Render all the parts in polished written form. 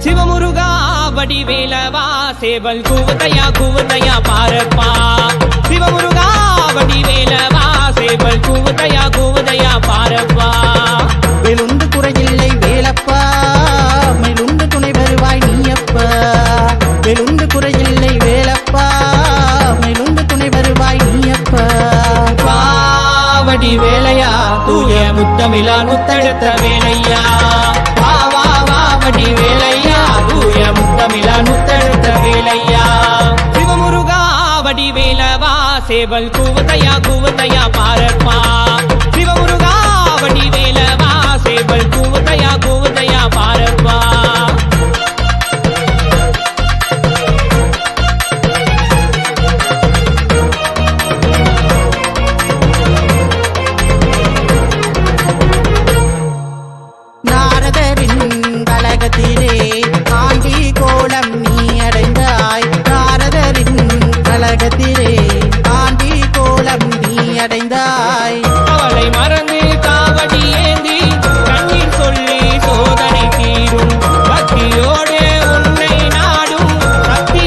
சிவமுருகா வடிவேலவா சேவல் கூவுதையா பாரப்பா சிவமுருகா வடிவேலவா சேவல் கூவுதையா பாரப்பா வேலுண்டு குறையில்லை வேலப்பா மேலுண்டு துணை வருவாய் நீயப்பா வேலுண்டு குறையில்லை வேலப்பா மேலுண்டு துணை வருவாய் நீயப்பா வடிவேலையா தூய முத்தமிழா முத்தெடுத்த வேலையா வடிவேலையா தூய முத்தமிழா முத்தெடுத்த வேலையா சிவமுருகா வடிவேலவா சேவல் கூவுதையா பாரப்பா சிவமுருகா வடிவேலவா சேவல் கூவுதையா பாரப்பா அவளை மறந்து காவடி ஏந்தி கண்ணீர் சொல்லி சோதனை தீரும் பக்தியோடு உன்னை நாடும் சக்தி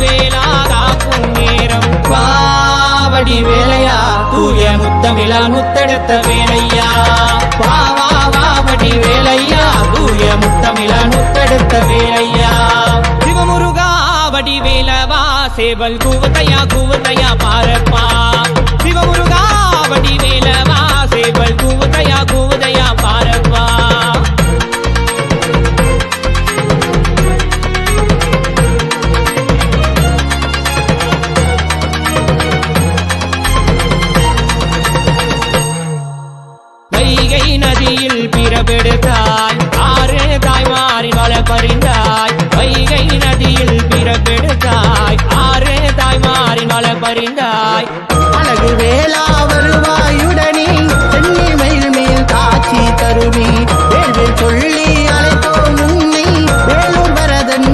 வேலாகும் நேரம் பாவடி வேலையா தூய முத்தமிழா முத்தெடுத்த வேலையா பாவாவடி வேலையா தூய முத்தமிழா முத்தெடுத்த வேலையா சிவமுருகா வடிவேலவா சேவல் கூவுதையா பாரப்பா சிவமுருகா வடிவேலவா சேவல் கூவுதையா பாரப்பா வைகை நதியில் பிறப்பெடுத்தாய் ஆறு தாய்மாரின் வள பறிந்தாய் வைகை நதியில் பிறப்பெடுத்தாய் ஆறு தாய்மாரின் வள பறிந்தாய் அழகு வேளா வருவாயுடனே சென்னி மயில் மேல் காட்சி தருவி வேள்வேல் சொல்லி அழைத்தோம் உன்னை வேலூர் வரதன்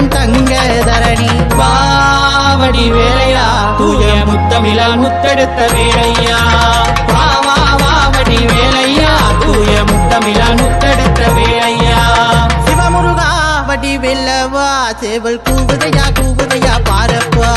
தங்க தரணி பாவடி வேலையா தூய முத்தமிழா முத்தெடுத்த வேலையா பாவாவடி வேலையா தூய முத்தமிழா முத்தெடுத்த வேலையா சிவமுருகா வடிவேலவா சேவல் கூவுதையா பாரப்பா